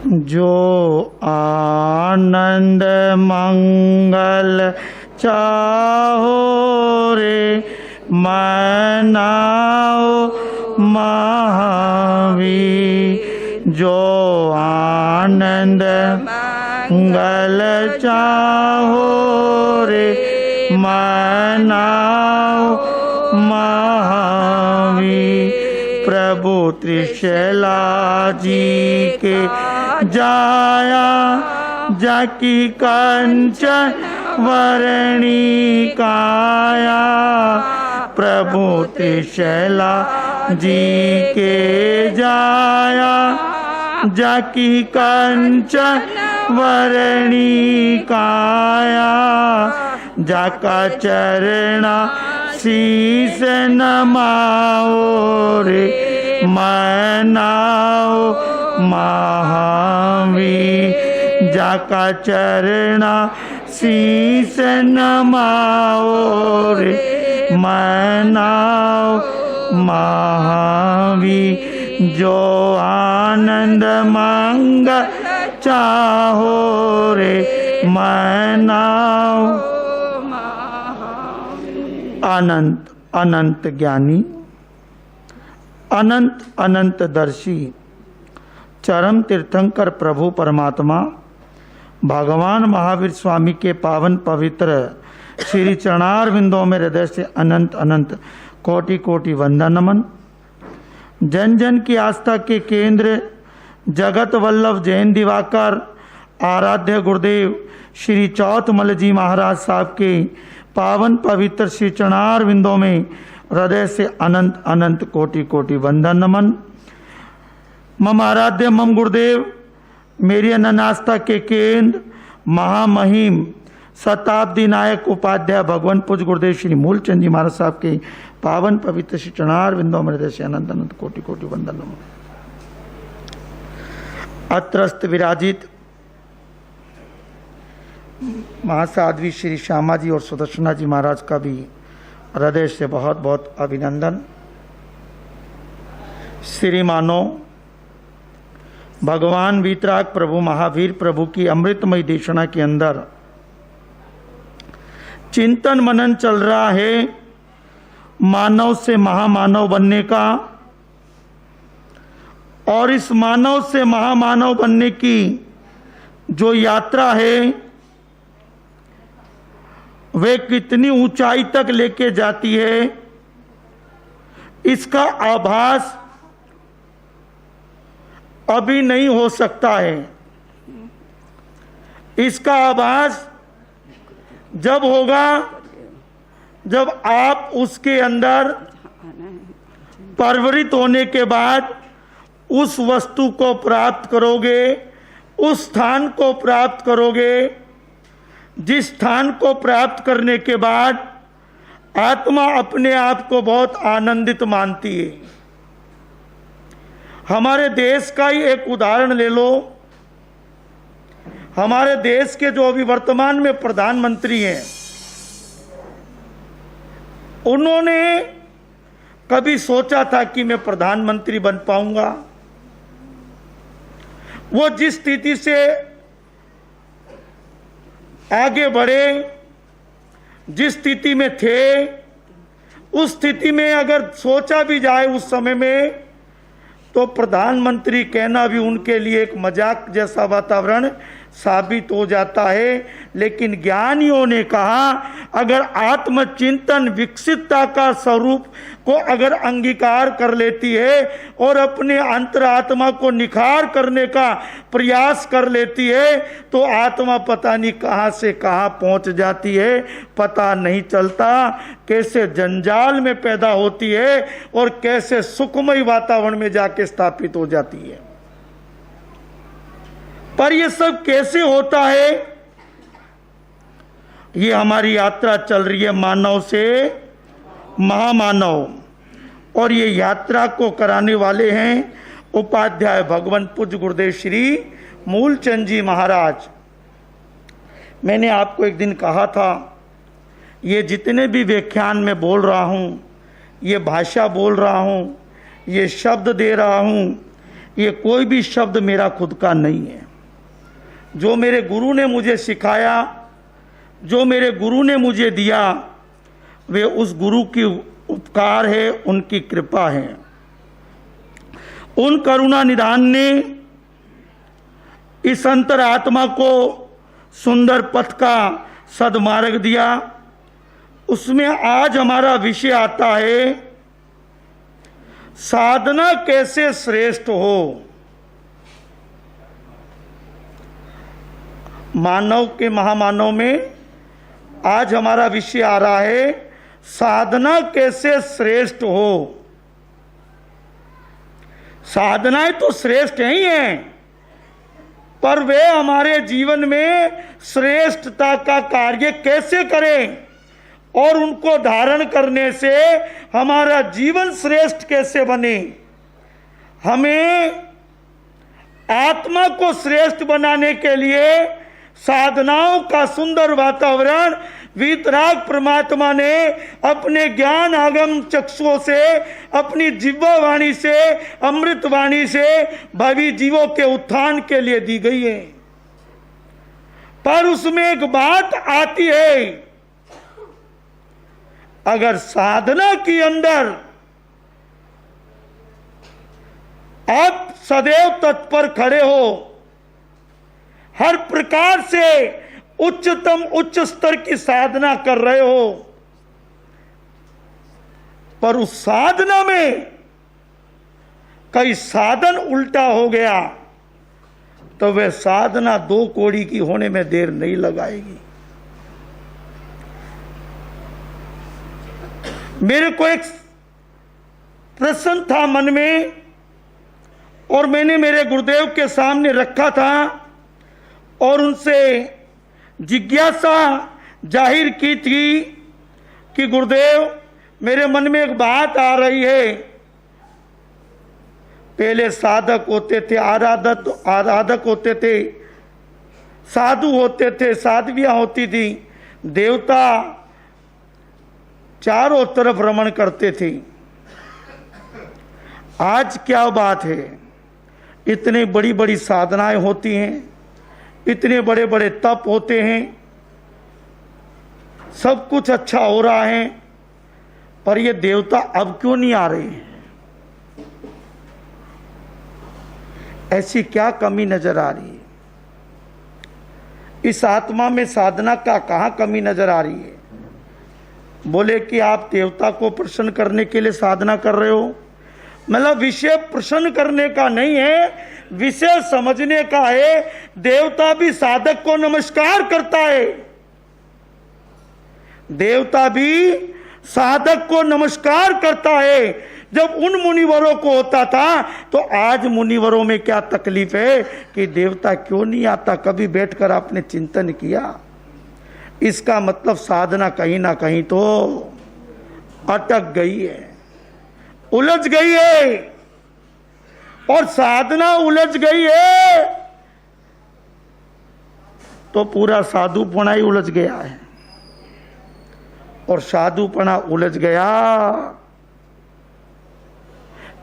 जो आनंद मंगल चाहो रे मनाओ महावीर। जो आनंद मंगल चाहो रे मनाओ महावीर। प्रभु त्रिशला जी के जाया जाकी कंचन वरणी काया। प्रभु त्रिशला जी के जाया जाकी कंचन वरणी काया। जाका चरणा शीस नमाओ रे मनाओ महावीर। जाका चरणा शीस नमाओ रे मनाओ महावीर। जो आनंद मंगल चाहो रे मनाओ। अनंत अनंत ज्ञानी अनंत अनंत दर्शी चरम तीर्थंकर प्रभु परमात्मा भगवान महावीर स्वामी के पावन पवित्र श्री चरणार बिंदों में हृदय से अनंत अनंत कोटि कोटि वंदन नमन। जन जन की आस्था के केंद्र जगत वल्लभ जैन दिवाकर आराध्य गुरुदेव श्री चौथमल जी महाराज साहब के पावन पवित्र श्री चरणार बिंदों में हृदय से अनंत अनंत कोटि कोटि वंदन नमन। मम आराध्य मम गुरुदेव मेरी अनन्य आस्था के केंद्र महामहिम शताब्दी नायक उपाध्याय भगवान पूज्य गुरुदेव श्री मूलचंद जी महाराज साहब के पावन पवित्र श्री चरणार बिंदों में हृदय से अनंत अनंत कोटि कोटि वंदन नमन। अत्रस्त विराजित महासाध्वी श्री श्यामा जी और सुदर्शना जी महाराज का भी हृदय से बहुत बहुत अभिनंदन। श्रीमानो भगवान वीतराग प्रभु महावीर प्रभु की अमृतमयी देशना के अंदर चिंतन मनन चल रहा है मानव से महामानव बनने का। और इस मानव से महामानव बनने की जो यात्रा है वे कितनी ऊंचाई तक लेके जाती है इसका आभास अभी नहीं हो सकता है। इसका आभास जब होगा जब आप उसके अंदर परवरित होने के बाद उस वस्तु को प्राप्त करोगे, उस स्थान को प्राप्त करोगे जिस स्थान को प्राप्त करने के बाद आत्मा अपने आप को बहुत आनंदित मानती है। हमारे देश का ही एक उदाहरण ले लो। हमारे देश के जो अभी वर्तमान में प्रधानमंत्री हैं उन्होंने कभी सोचा था कि मैं प्रधानमंत्री बन पाऊंगा? वो जिस स्थिति से आगे बढ़े, जिस स्थिति में थे, उस स्थिति में अगर सोचा भी जाए उस समय में तो प्रधानमंत्री कहना भी उनके लिए एक मजाक जैसा वातावरण साबित हो जाता है। लेकिन ज्ञानियों ने कहा अगर आत्मचिंतन विकसितता का स्वरूप को अगर अंगीकार कर लेती है और अपने अंतरात्मा को निखार करने का प्रयास कर लेती है तो आत्मा पता नहीं कहां से कहां पहुंच जाती है, पता नहीं चलता। कैसे जंजाल में पैदा होती है और कैसे सुखमय वातावरण में जाके स्थापित हो जाती है। पर ये सब कैसे होता है? ये हमारी यात्रा चल रही है मानव से महामानव, और ये यात्रा को कराने वाले हैं उपाध्याय भगवान पूज्य गुरुदेव श्री मूलचंद जी महाराज। मैंने आपको एक दिन कहा था ये जितने भी व्याख्यान में बोल रहा हूँ, ये भाषा बोल रहा हूँ, ये शब्द दे रहा हूँ, ये कोई भी शब्द मेरा खुद का नहीं है। जो मेरे गुरु ने मुझे सिखाया, जो मेरे गुरु ने मुझे दिया, वे उस गुरु की उपकार है, उनकी कृपा है। उन करुणा निधान ने इस अंतरात्मा को सुंदर पथ का सदमार्ग दिया। उसमें आज हमारा विषय आता है, साधना कैसे श्रेष्ठ हो। मानव के महामानव में आज हमारा विषय आ रहा है, साधना कैसे श्रेष्ठ हो। साधनाएं तो श्रेष्ठ ही हैं, पर वे हमारे जीवन में श्रेष्ठता का कार्य कैसे करें और उनको धारण करने से हमारा जीवन श्रेष्ठ कैसे बने। हमें आत्मा को श्रेष्ठ बनाने के लिए साधनाओं का सुंदर वातावरण वीतराग परमात्मा ने अपने ज्ञान आगम चक्षुओं से, अपनी जिह्वा वाणी से, अमृत वाणी से भावी जीवों के उत्थान के लिए दी गई है। पर उसमें एक बात आती है, अगर साधना के अंदर आप सदैव तत्पर खड़े हो, हर प्रकार से उच्चतम उच्च स्तर की साधना कर रहे हो, पर उस साधना में कई साधन उल्टा हो गया, तो वह साधना 2 कौड़ी की होने में देर नहीं लगाएगी। मेरे को एक प्रश्न था मन में और मैंने मेरे गुरुदेव के सामने रखा था और उनसे जिज्ञासा जाहिर की थी कि गुरुदेव, मेरे मन में एक बात आ रही है। पहले साधक होते थे, आराधक होते थे, साधु होते थे, साध्वियां होती थी, देवता चारों तरफ रमण करते थे। आज क्या बात है, इतनी बड़ी बड़ी साधनाएं होती हैं, इतने बड़े बड़े तप होते हैं, सब कुछ अच्छा हो रहा है, पर ये देवता अब क्यों नहीं आ रहे हैं? ऐसी क्या कमी नजर आ रही है? इस आत्मा में साधना का कहां कमी नजर आ रही है? बोले कि आप देवता को प्रसन्न करने के लिए साधना कर रहे हो। मतलब विषय प्रसन्न करने का नहीं है, विषय समझने का है। देवता भी साधक को नमस्कार करता है, देवता भी साधक को नमस्कार करता है। जब उन मुनिवरों को होता था, तो आज मुनिवरों में क्या तकलीफ है कि देवता क्यों नहीं आता? कभी बैठकर आपने चिंतन किया? इसका मतलब साधना कहीं ना कहीं तो अटक गई है, उलझ गई है। और साधना उलझ गई है तो पूरा साधुपना ही उलझ गया है। और साधुपना उलझ गया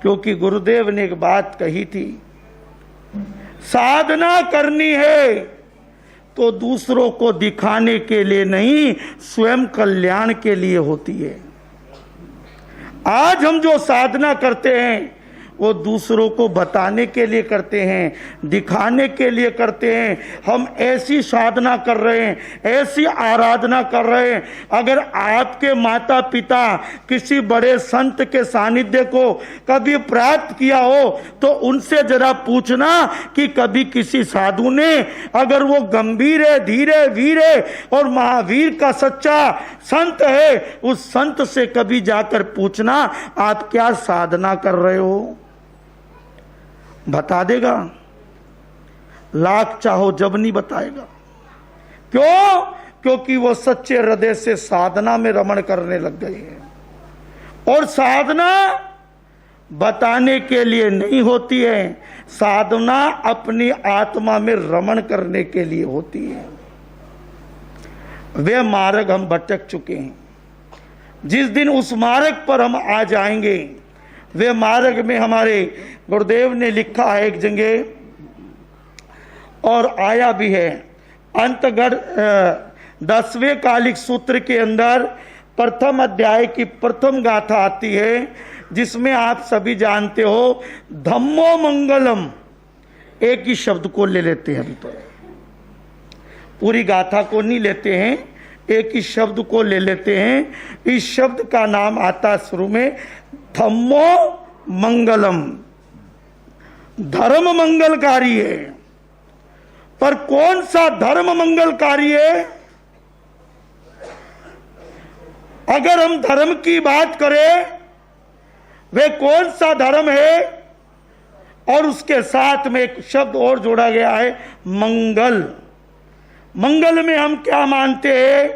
क्योंकि गुरुदेव ने एक बात कही थी, साधना करनी है तो दूसरों को दिखाने के लिए नहीं, स्वयं कल्याण के लिए होती है। आज हम जो साधना करते हैं वो दूसरों को बताने के लिए करते हैं, दिखाने के लिए करते हैं। हम ऐसी साधना कर रहे हैं, ऐसी आराधना कर रहे हैं। अगर आपके माता पिता किसी बड़े संत के सानिध्य को कभी प्राप्त किया हो तो उनसे जरा पूछना कि कभी किसी साधु ने, अगर वो गंभीर है, धीरे वीर है और महावीर का सच्चा संत है, उस संत से कभी जाकर पूछना आप क्या साधना कर रहे हो, बता देगा। लाख चाहो जब नहीं बताएगा। क्यों? क्योंकि वो सच्चे हृदय से साधना में रमण करने लग गए हैं। और साधना बताने के लिए नहीं होती है, साधना अपनी आत्मा में रमण करने के लिए होती है। वे मार्ग हम भटक चुके हैं। जिस दिन उस मार्ग पर हम आ जाएंगे, वे मार्ग में हमारे गुरुदेव ने लिखा है एक जगह, और आया भी है अंतगढ़ 10वें कालिक सूत्र के अंदर प्रथम अध्याय की प्रथम गाथा आती है, जिसमें आप सभी जानते हो धम्मो मंगलम, एक ही शब्द को ले लेते हैं। अभी तो पूरी गाथा को नहीं लेते हैं, एक ही शब्द को ले लेते हैं। इस शब्द का नाम आता शुरू में धम्मो मंगलम, धर्म मंगलकारी है। पर कौन सा धर्म मंगलकारी है? अगर हम धर्म की बात करें, वे कौन सा धर्म है? और उसके साथ में एक शब्द और जोड़ा गया है मंगल। मंगल में हम क्या मानते हैं?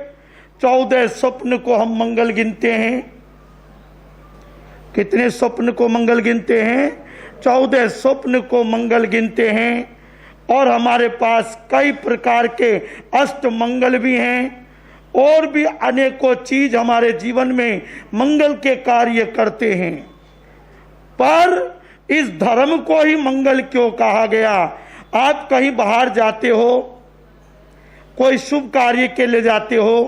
14 स्वप्न को हम मंगल गिनते हैं। कितने स्वप्न को मंगल गिनते हैं? 14 स्वप्न को मंगल गिनते हैं। और हमारे पास कई प्रकार के अष्ट मंगल भी हैं, और भी अनेकों चीज हमारे जीवन में मंगल के कार्य करते हैं। पर इस धर्म को ही मंगल क्यों कहा गया? आप कहीं बाहर जाते हो, कोई शुभ कार्य के लिए जाते हो,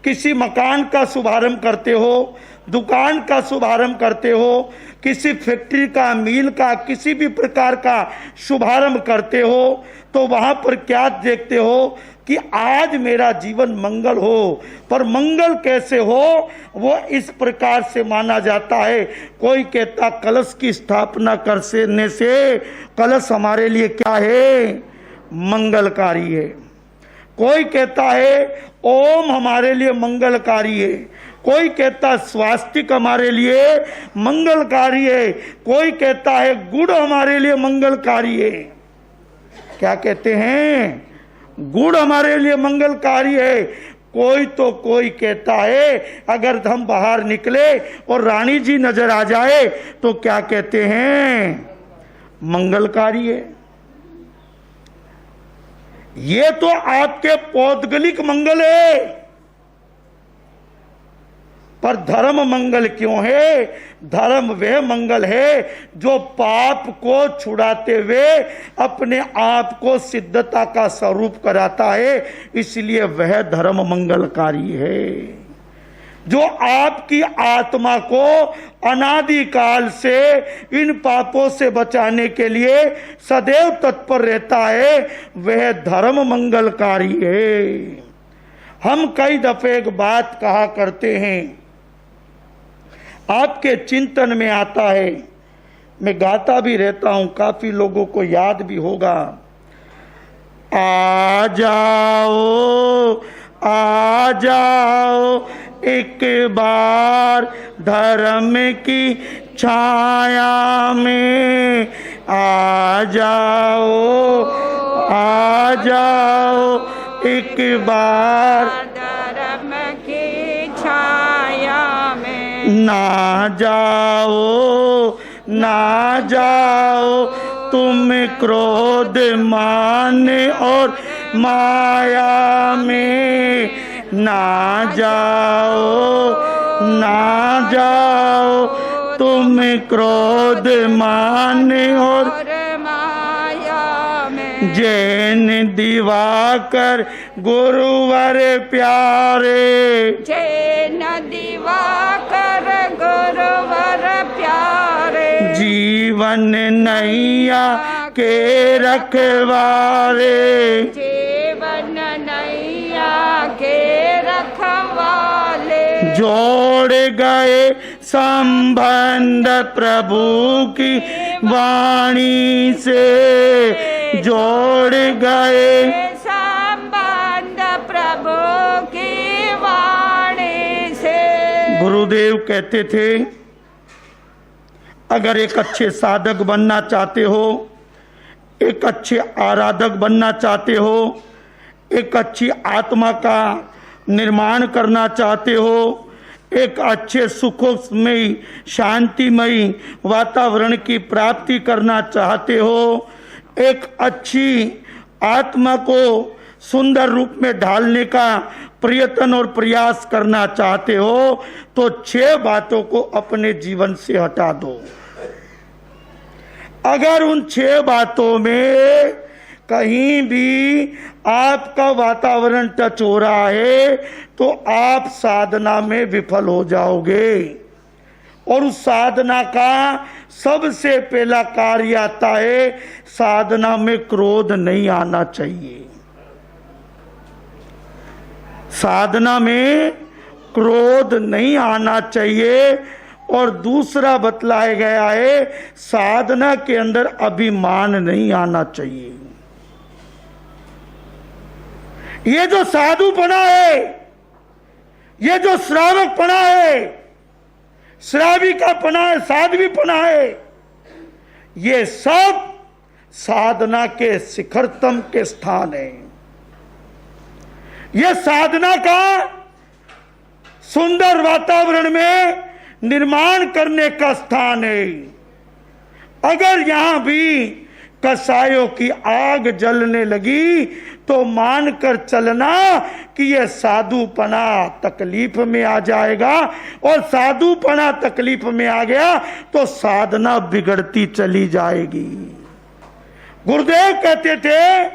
किसी मकान का शुभारंभ करते हो, दुकान का शुभारंभ करते हो, किसी फैक्ट्री का, मिल का, किसी भी प्रकार का शुभारंभ करते हो, तो वहां पर क्या देखते हो कि आज मेरा जीवन मंगल हो। पर मंगल कैसे हो, वो इस प्रकार से माना जाता है। कोई कहता कलश की स्थापना करने से कलश हमारे लिए क्या है? मंगलकारी है। कोई कहता है ओम हमारे लिए मंगलकारी है। कोई कहता स्वास्तिक हमारे लिए मंगलकारी है। कोई कहता है गुड़ हमारे लिए मंगलकारी है। क्या कहते हैं? गुड़ हमारे लिए मंगलकारी है। कोई कहता है अगर हम बाहर निकले और रानी जी नजर आ जाए तो क्या कहते हैं? मंगलकारी है। ये तो आपके पौद्गलिक मंगल है। पर धर्म मंगल क्यों है? धर्म वह मंगल है जो पाप को छुड़ाते हुए अपने आप को सिद्धता का स्वरूप कराता है, इसलिए वह धर्म मंगलकारी है। जो आपकी आत्मा को अनादिकाल से इन पापों से बचाने के लिए सदैव तत्पर रहता है, वह धर्म मंगलकारी है। हम कई दफे एक बात कहा करते हैं, आपके चिंतन में आता है, मैं गाता भी रहता हूं, काफी लोगों को याद भी होगा। आ जाओ एक बार धर्म की छाया में, आ जाओ एक बार धर्म की छाया में। ना जाओ तुम क्रोध मान और माया में, ना जाओ तुम क्रोध मान और माया में। जैन दिवाकर गुरुवर प्यारे, जैन दिवाकर गुरुवर प्यारे। जीवन नैया के रखवारे, जीवन नैया के रखवाले। जोड़ गए संबंध प्रभु की वाणी से, जोड़ गए संबंध प्रभु की वाणी से। गुरुदेव कहते थे अगर एक अच्छे साधक बनना चाहते हो, एक अच्छे आराधक बनना चाहते हो, एक अच्छी आत्मा का निर्माण करना चाहते हो, एक अच्छे सुखमयी शांतिमयी वातावरण की प्राप्ति करना चाहते हो, एक अच्छी आत्मा को सुंदर रूप में ढालने का प्रयत्न और प्रयास करना चाहते हो तो 6 बातों को अपने जीवन से हटा दो। अगर उन 6 बातों में कहीं भी आपका वातावरण टच हो रहा है तो आप साधना में विफल हो जाओगे। और उस साधना का सबसे पहला कार्य आता है, साधना में क्रोध नहीं आना चाहिए। साधना में क्रोध नहीं आना चाहिए। और दूसरा बतलाया गया है, साधना के अंदर अभिमान नहीं आना चाहिए। ये जो साधुपना है, ये जो श्रावकपना है, श्राविकापना है, साध्वीपना है, ये सब साधना के शिखरतम के स्थान है। ये साधना का सुंदर वातावरण में निर्माण करने का स्थान है। अगर यहां भी कसायों की आग जलने लगी तो मानकर चलना कि यह साधुपना तकलीफ में आ जाएगा। और साधुपना तकलीफ में आ गया तो साधना बिगड़ती चली जाएगी। गुरुदेव कहते थे,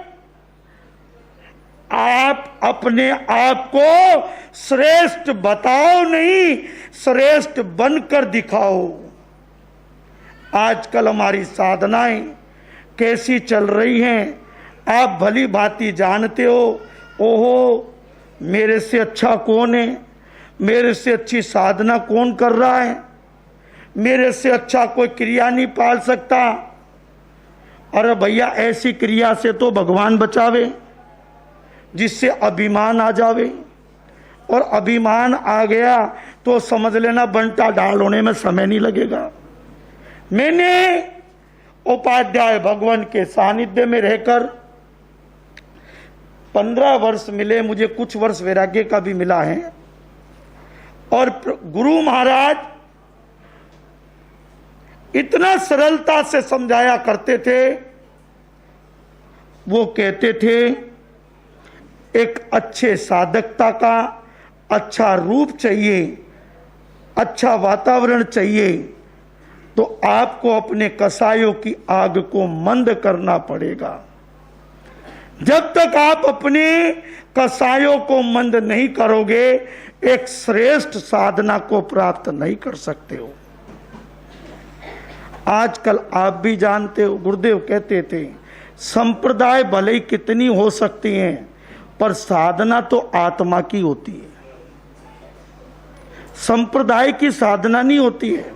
आप अपने आप को श्रेष्ठ बताओ नहीं, श्रेष्ठ बनकर दिखाओ। आजकल हमारी साधनाएं कैसी चल रही हैं आप भली भांति जानते हो। ओहो, मेरे से अच्छा कौन है, मेरे से अच्छी साधना कौन कर रहा है, मेरे से अच्छा कोई क्रिया नहीं पाल सकता। अरे भैया, ऐसी क्रिया से तो भगवान बचावे जिससे अभिमान आ जावे। और अभिमान आ गया तो समझ लेना बंटा ढाल होने में समय नहीं लगेगा। मैंने उपाध्याय भगवान के सानिध्य में रहकर 15 वर्ष मिले, मुझे कुछ वर्ष वैराग्य का भी मिला है। और गुरु महाराज इतना सरलता से समझाया करते थे। वो कहते थे, एक अच्छे साधकता का अच्छा रूप चाहिए, अच्छा वातावरण चाहिए, तो आपको अपने कसायों की आग को मंद करना पड़ेगा। जब तक आप अपने कसायों को मंद नहीं करोगे, एक श्रेष्ठ साधना को प्राप्त नहीं कर सकते हो। आजकल आप भी जानते हो, गुरुदेव कहते थे, संप्रदाय भले ही कितनी हो सकती हैं, पर साधना तो आत्मा की होती है। संप्रदाय की साधना नहीं होती है,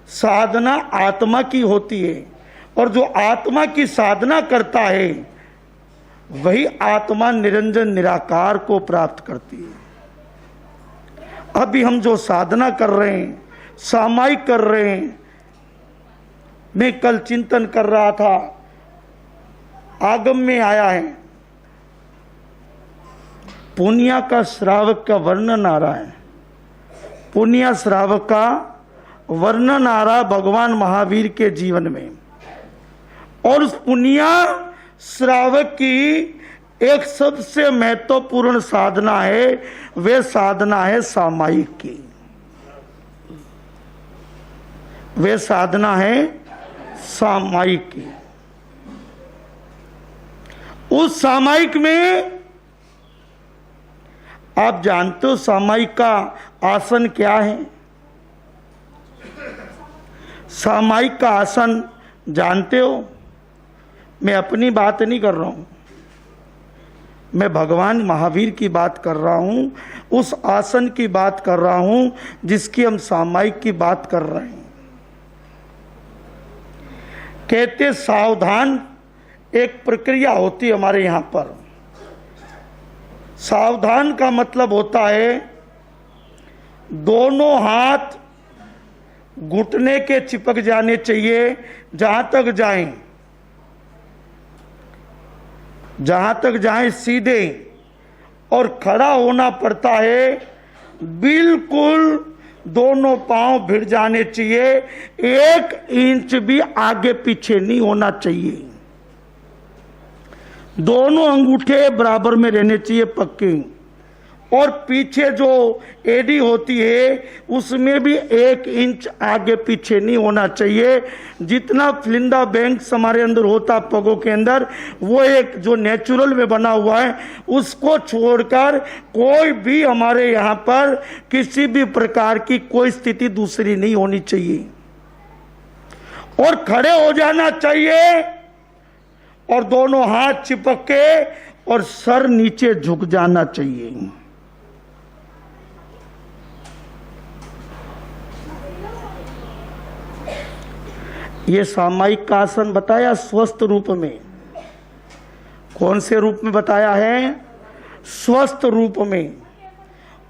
साधना आत्मा की होती है। और जो आत्मा की साधना करता है वही आत्मा निरंजन निराकार को प्राप्त करती है। अभी हम जो साधना कर रहे हैं, सामायिक कर रहे हैं, मैं कल चिंतन कर रहा था, आगम में आया है, पुनिया का श्रावक का वर्णन आ रहा है। पुनिया श्रावक का वर्णन आ रहा भगवान महावीर के जीवन में। और उस पुनिया श्रावक की एक सबसे महत्वपूर्ण साधना है, वे साधना है सामायिक की। वे साधना है सामायिक की। उस सामायिक में आप जानते हो सामायिक का आसन क्या है? सामायिक का आसन जानते हो? मैं अपनी बात नहीं कर रहा हूं, मैं भगवान महावीर की बात कर रहा हूं, उस आसन की बात कर रहा हूं जिसकी हम सामायिक की बात कर रहे हैं। कहते सावधान एक प्रक्रिया होती है हमारे यहां पर। सावधान का मतलब होता है दोनों हाथ घुटने के चिपक जाने चाहिए, जहां तक जाएं, जहां तक जाएं सीधे, और खड़ा होना पड़ता है, बिल्कुल दोनों पांव भिड़ जाने चाहिए, 1 इंच भी आगे पीछे नहीं होना चाहिए, दोनों अंगूठे बराबर में रहने चाहिए पक्के, और पीछे जो एडी होती है उसमें भी 1 इंच आगे पीछे नहीं होना चाहिए। जितना फिलिंदा बैंक हमारे अंदर होता पगों के अंदर, वो एक जो नेचुरल में बना हुआ है उसको छोड़कर कोई भी हमारे यहाँ पर किसी भी प्रकार की कोई स्थिति दूसरी नहीं होनी चाहिए। और खड़े हो जाना चाहिए और दोनों हाथ चिपक के और सर नीचे झुक जाना चाहिए। ये सामायिक का आसन बताया स्वस्थ रूप में। कौन से रूप में बताया है? स्वस्थ रूप में।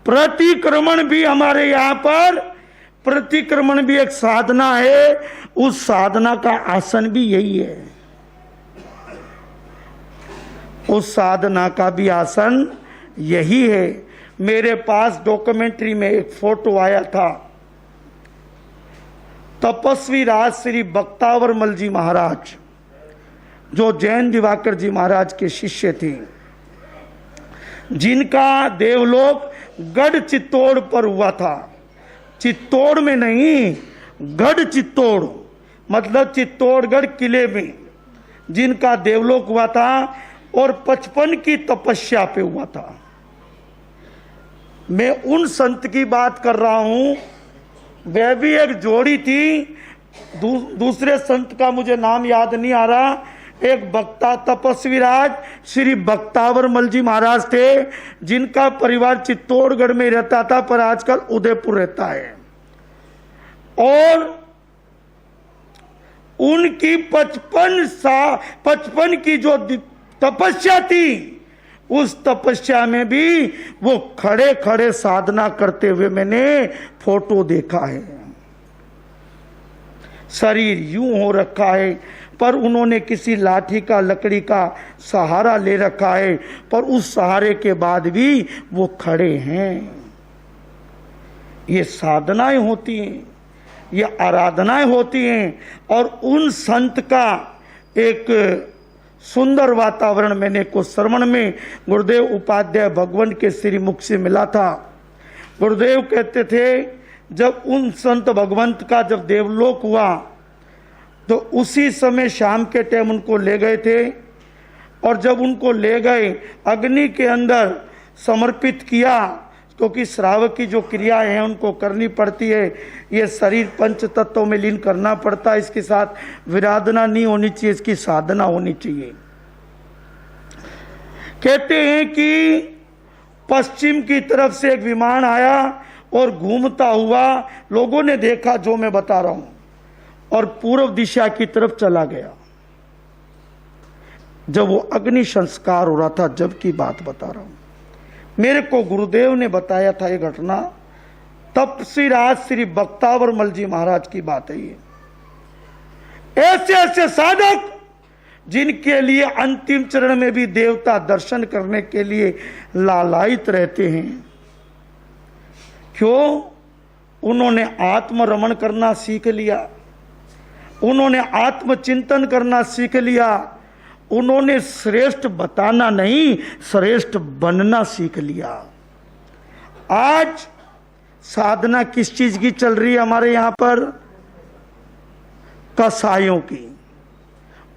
प्रतिक्रमण भी हमारे यहां पर, प्रतिक्रमण भी एक साधना है, उस साधना का आसन भी यही है। उस साधना का भी आसन यही है। मेरे पास डॉक्यूमेंट्री में एक फोटो आया था, तपस्वी राज श्री बख्तावरमल जी महाराज, जो जैन दिवाकर जी महाराज के शिष्य थे, जिनका देवलोक गढ़ चित्तौड़ पर हुआ था। चित्तौड़ में नहीं, गढ़ चित्तौड़ मतलब चित्तौड़गढ़ किले में जिनका देवलोक हुआ था और 55 की तपस्या पे हुआ था। मैं उन संत की बात कर रहा हूं। वह भी एक जोड़ी थी। दूसरे संत का मुझे नाम याद नहीं आ रहा। एक बख्ता तपस्वी राज श्री बख्तावरमल जी महाराज थे, जिनका परिवार चित्तौड़गढ़ में रहता था पर आजकल उदयपुर रहता है। और उनकी 55 की जो तपस्या थी, उस तपस्या में भी वो खड़े खड़े साधना करते हुए मैंने फोटो देखा है। शरीर यूं हो रखा है पर उन्होंने किसी लाठी का, लकड़ी का सहारा ले रखा है, पर उस सहारे के बाद भी वो खड़े हैं। ये साधनाएं होती हैं, ये आराधनाएं होती हैं। और उन संत का एक सुंदर वातावरण मैंने को श्रवण में गुरुदेव उपाध्याय भगवान के श्रीमुख से मिला था। गुरुदेव कहते थे, जब उन संत भगवंत का जब देवलोक हुआ तो उसी समय शाम के टाइम उनको ले गए थे। और जब उनको ले गए अग्नि के अंदर समर्पित किया, क्योंकि श्रावक की जो क्रिया है उनको करनी पड़ती है। ये शरीर पंच तत्वों में लीन करना पड़ता है। इसके साथ विराधना नहीं होनी चाहिए, इसकी साधना होनी चाहिए। कहते हैं कि पश्चिम की तरफ से एक विमान आया और घूमता हुआ लोगों ने देखा, जो मैं बता रहा हूं, और पूर्व दिशा की तरफ चला गया। जब वो अग्नि संस्कार हो रहा था, जब की बात बता रहा हूं, मेरे को गुरुदेव ने बताया था ये घटना। तपस्वी राज श्री बख्तावरमल जी महाराज की बात है ये। ऐसे ऐसे साधक जिनके लिए अंतिम चरण में भी देवता दर्शन करने के लिए लालायित रहते हैं। क्यों? उन्होंने आत्मरमण करना सीख लिया, उन्होंने आत्मचिंतन करना सीख लिया, उन्होंने श्रेष्ठ बताना नहीं, श्रेष्ठ बनना सीख लिया। आज साधना किस चीज की चल रही है हमारे यहां पर? कसायों की।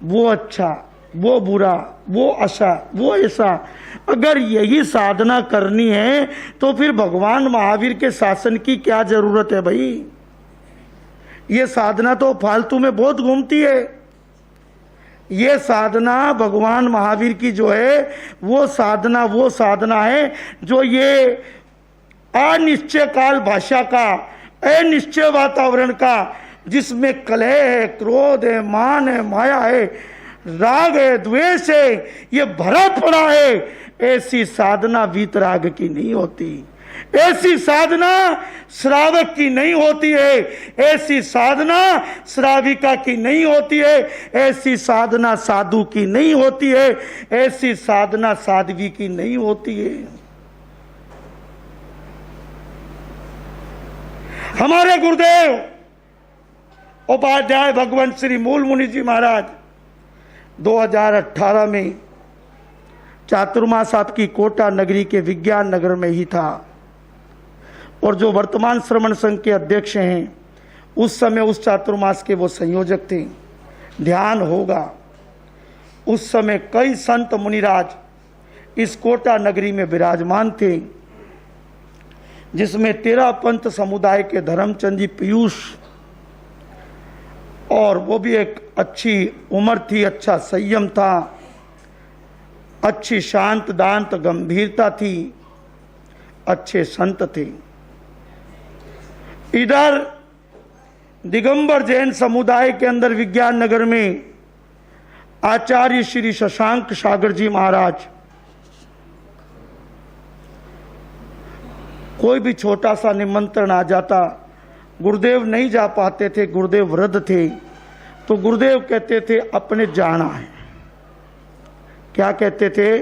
वो अच्छा, वो बुरा, वो अच्छा, वो ऐसा। अगर यही साधना करनी है तो फिर भगवान महावीर के शासन की क्या जरूरत है भाई? ये साधना तो फालतू में बहुत घूमती है। ये साधना भगवान महावीर की जो है वो साधना है जो ये अनिश्चय काल भाषा का, अनिश्चय वातावरण का, जिसमें कलह है, क्रोध है, मान है, माया है, राग है, द्वेष है, ये भरा पड़ा है। ऐसी साधना वीतराग की नहीं होती, ऐसी साधना श्रावक की नहीं होती है, ऐसी साधना श्राविका की नहीं होती है, ऐसी साधना साधु की नहीं होती है, ऐसी साधना साध्वी की नहीं होती है। हमारे गुरुदेव उपाध्याय भगवान श्री मूल मुनि जी महाराज 2018 में चातुर्मास आपकी कोटा नगरी के विज्ञान नगर में ही था। और जो वर्तमान श्रमण संघ के अध्यक्ष हैं, उस समय उस चातुर्मास के वो संयोजक थे। ध्यान होगा, उस समय कई संत मुनिराज इस कोटा नगरी में विराजमान थे, जिसमें 13 पंथ समुदाय के धर्मचंद जी पीयूष, और वो भी एक अच्छी उम्र थी, अच्छा संयम था, अच्छी शांत दांत गंभीरता थी, अच्छे संत थे। इधर दिगंबर जैन समुदाय के अंदर विज्ञान नगर में आचार्य श्री शशांक सागर जी महाराज, कोई भी छोटा सा निमंत्रण आ जाता, गुरुदेव नहीं जा पाते थे, गुरुदेव वृद्ध थे, तो गुरुदेव कहते थे अपने जाना है। क्या कहते थे?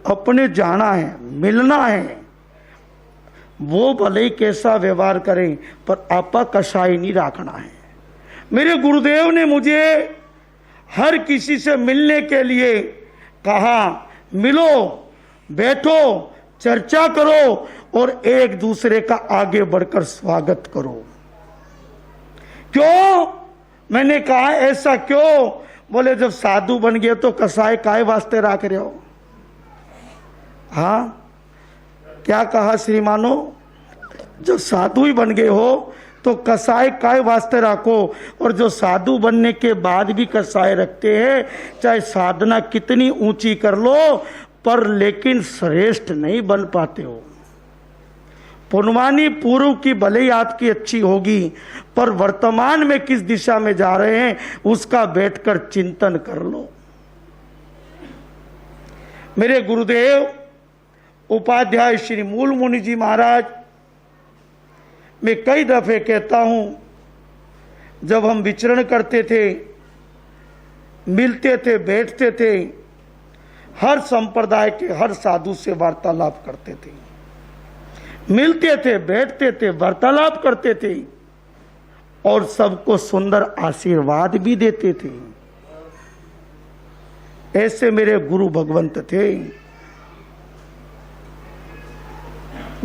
अपने जाना है, मिलना है। वो भले ही कैसा व्यवहार करें, पर आपा कसाई नहीं रखना है। मेरे गुरुदेव ने मुझे हर किसी से मिलने के लिए कहा, मिलो, बैठो, चर्चा करो और एक दूसरे का आगे बढ़कर स्वागत करो। क्यों? मैंने कहा ऐसा क्यों? बोले जब साधु बन गए तो कसाई काय वास्ते रख रहे हो? हाँ, क्या कहा श्रीमानो? जब साधु ही बन गए हो तो कसाई काय वास्ते रखो। और जो साधु बनने के बाद भी कसाई रखते हैं, चाहे साधना कितनी ऊंची कर लो, पर लेकिन श्रेष्ठ नहीं बन पाते हो। पुनवानी पूर्व की भले ही आपकी अच्छी होगी, पर वर्तमान में किस दिशा में जा रहे हैं उसका बैठकर चिंतन कर लो। मेरे गुरुदेव उपाध्याय श्री मूल मुनि जी महाराज, मैं कई दफे कहता हूं, जब हम विचरण करते थे, मिलते थे, बैठते थे, हर संप्रदाय के हर साधु से वार्तालाप करते थे, मिलते थे, बैठते थे, वार्तालाप करते थे और सबको सुंदर आशीर्वाद भी देते थे। ऐसे मेरे गुरु भगवंत थे।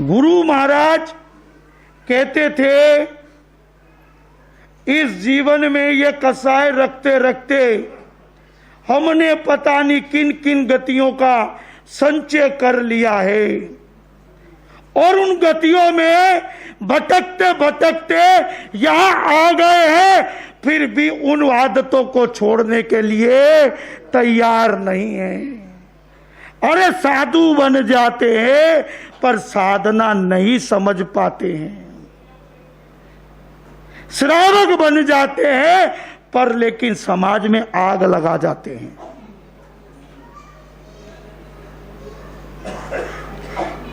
गुरु महाराज कहते थे, इस जीवन में ये कसाय रखते रखते हमने पता नहीं किन किन गतियों का संचय कर लिया है, और उन गतियों में भटकते भटकते यहां आ गए हैं, फिर भी उन आदतों को छोड़ने के लिए तैयार नहीं है। अरे साधु बन जाते हैं पर साधना नहीं समझ पाते हैं, श्रावक बन जाते हैं पर लेकिन समाज में आग लगा जाते हैं।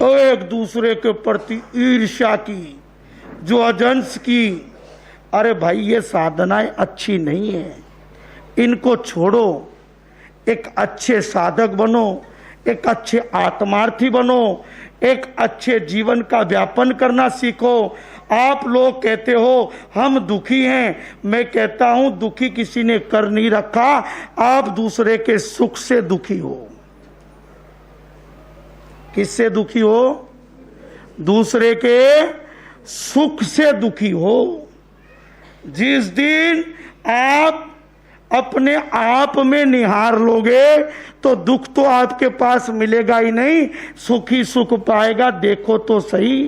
और एक दूसरे के प्रति ईर्ष्या की, जो अजंस की। अरे भाई, ये साधनाएं अच्छी नहीं है, इनको छोड़ो, एक अच्छे साधक बनो, एक अच्छे आत्मार्थी बनो, एक अच्छे जीवन का व्यापन करना सीखो। आप लोग कहते हो हम दुखी हैं, मैं कहता हूं दुखी किसी ने कर नहीं रखा, आप दूसरे के सुख से दुखी हो। किससे दुखी हो? दूसरे के सुख से दुखी हो। जिस दिन आप अपने आप में निहार लोगे तो दुख तो आपके पास मिलेगा ही नहीं, सुख ही सुख पाएगा, देखो तो सही।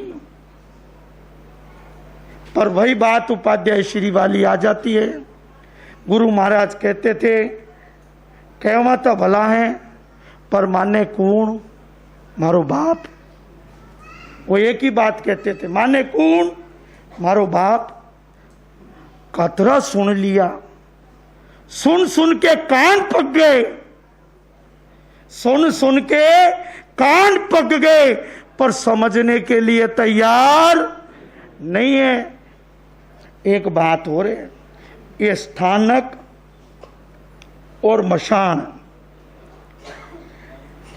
पर वही बात उपाध्याय श्री वाली आ जाती है। गुरु महाराज कहते थे, कहवा तो भला है पर माने कौन? मारो बाप। वो एक ही बात कहते थे, माने कौन? मारो बाप। कतरा सुन लिया, सुन सुन के कान पक गए, सुन सुन के कान पक गए, पर समझने के लिए तैयार नहीं है। एक बात हो रही, ये स्थानक और मशान,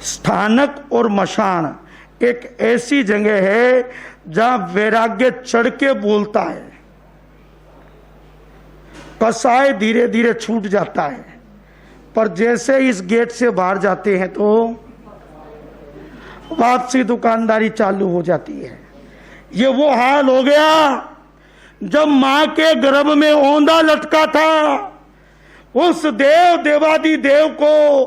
स्थानक और मशान एक ऐसी जगह है जहां वैराग्य चढ़ के बोलता है। कसाय धीरे धीरे छूट जाता है, पर जैसे इस गेट से बाहर जाते हैं तो वापसी दुकानदारी चालू हो जाती है। ये वो हाल हो गया जब मां के गर्भ में औंधा लटका था, उस देव देवादि देव को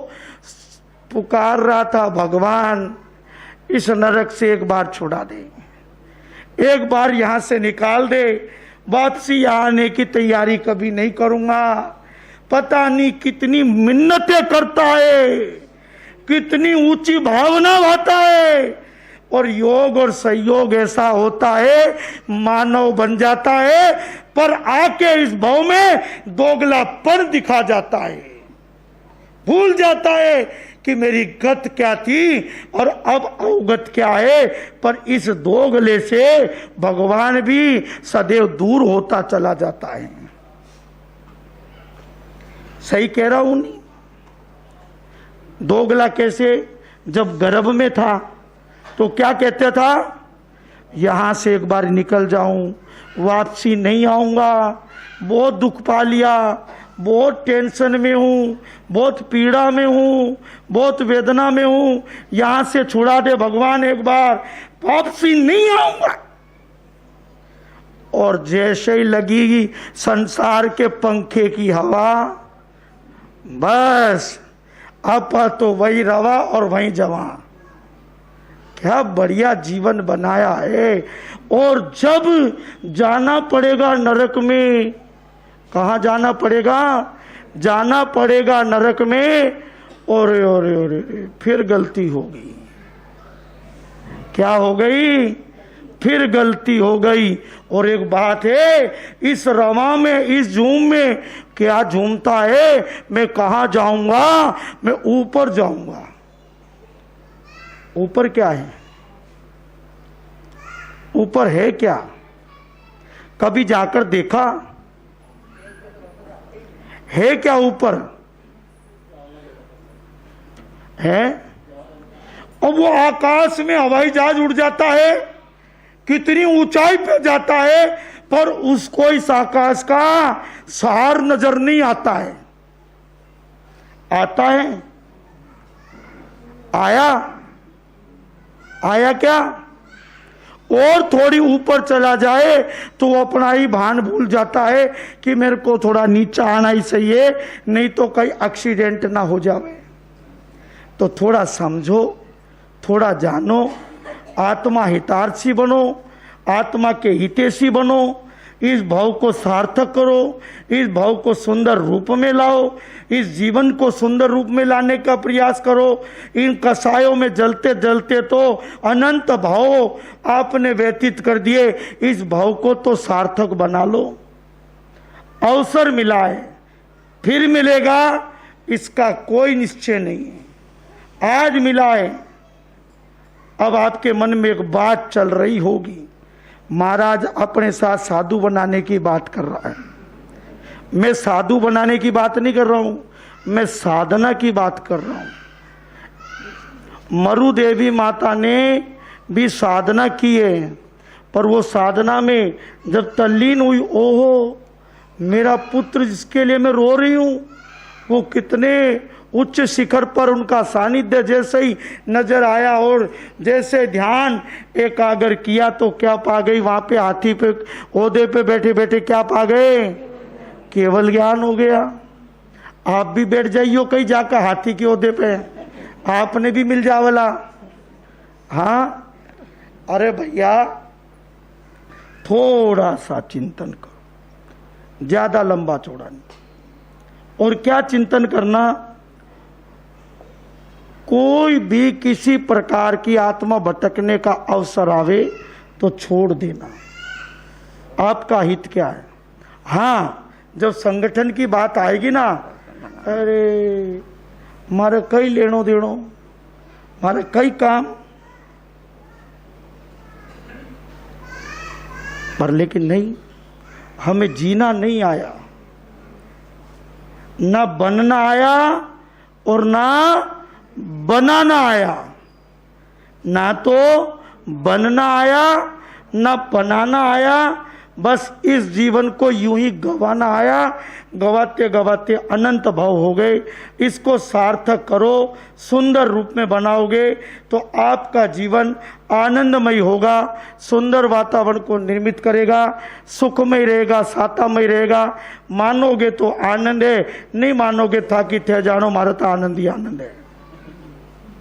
पुकार रहा था, भगवान इस नरक से एक बार छुड़ा दे, एक बार यहां से निकाल दे, वापसी आने की तैयारी कभी नहीं करूंगा। पता नहीं कितनी मिन्नतें करता है, कितनी ऊंची भावना होता है, और योग और संयोग ऐसा होता है, मानव बन जाता है, पर आके इस भाव में दोगलापन दिखा जाता है, भूल जाता है कि मेरी गत क्या थी और अब अवगत क्या है। पर इस दोगले से भगवान भी सदैव दूर होता चला जाता है। सही कह रहा हूं नहीं? दोगला कैसे? जब गर्भ में था तो क्या कहते था, यहां से एक बार निकल जाऊं, वापसी नहीं आऊंगा, बहुत दुख पा लिया, बहुत टेंशन में हूं, बहुत पीड़ा में हूं, बहुत वेदना में हूं, यहां से छुड़ा दे भगवान, एक बार वापसी नहीं आऊंगा। और जैसे ही लगी संसार के पंखे की हवा, बस अब तो वही रवा और वही जवा। क्या बढ़िया जीवन बनाया है। और जब जाना पड़ेगा नरक में, कहाँ जाना पड़ेगा? जाना पड़ेगा नरक में। और फिर गलती होगी। क्या हो गई? फिर गलती हो गई। और एक बात है, इस रवा में, इस झूम में क्या झूमता है, मैं कहाँ जाऊंगा? मैं ऊपर जाऊंगा। ऊपर क्या है? ऊपर है क्या? कभी जाकर देखा है क्या? ऊपर है? और वो आकाश में हवाई जहाज उड़ जाता है, कितनी ऊंचाई पे जाता है, पर उसको इस आकाश का सार नजर नहीं आता है। आता है? आया क्या? और थोड़ी ऊपर चला जाए तो वो अपना ही भान भूल जाता है कि मेरे को थोड़ा नीचा आना ही सही है, नहीं तो कहीं एक्सीडेंट ना हो जाए। तो थोड़ा समझो, थोड़ा जानो, आत्मा हितार्थी बनो, आत्मा के हितैषी बनो, इस भाव को सार्थक करो, इस भाव को सुंदर रूप में लाओ, इस जीवन को सुंदर रूप में लाने का प्रयास करो। इन कसायों में जलते जलते तो अनंत भाव आपने व्यतीत कर दिए, इस भाव को तो सार्थक बना लो। अवसर मिला है, फिर मिलेगा इसका कोई निश्चय नहीं है। आज मिला है, अब आपके मन में एक बात चल रही होगी, महाराज अपने साथ साधु बनाने की बात कर रहा है। मैं साधु बनाने की बात नहीं कर रहा हूं, मैं साधना की बात कर रहा हूं। मरु देवी माता ने भी साधना की है, पर वो साधना में जब तल्लीन हुई, ओहो मेरा पुत्र जिसके लिए मैं रो रही हूं, वो कितने उच्च शिखर पर उनका सानिध्य जैसे ही नजर आया, और जैसे ध्यान एकाग्र किया तो क्या पा गई? वहां पे हाथी पे ओहदे पे बैठे बैठे क्या पा गए? केवल ज्ञान हो गया। आप भी बैठ जाइयो कहीं जाकर हाथी के ओहदे पे, आपने भी मिल जावला। हाँ, अरे भैया थोड़ा सा चिंतन करो, ज्यादा लंबा चौड़ा नहीं। और क्या चिंतन करना? कोई भी किसी प्रकार की आत्मा भटकने का अवसर आवे तो छोड़ देना। आपका हित क्या है? हाँ, जब संगठन की बात आएगी ना, अरे मारे कई लेनो देनो, मारे कई काम, पर लेकिन नहीं, हमें जीना नहीं आया, ना बनना आया और ना बनाना आया। ना तो बनना आया, ना बनाना आया, बस इस जीवन को यूं ही गंवाना आया, गवाते गवाते अनंत भाव हो गए। इसको सार्थक करो, सुंदर रूप में बनाओगे तो आपका जीवन आनंदमय होगा, सुंदर वातावरण को निर्मित करेगा, सुखमय रहेगा, सातामय रहेगा। मानोगे तो आनंद है, नहीं मानोगे था कि थे जानो, मारा तो आनंद ही आनंद है।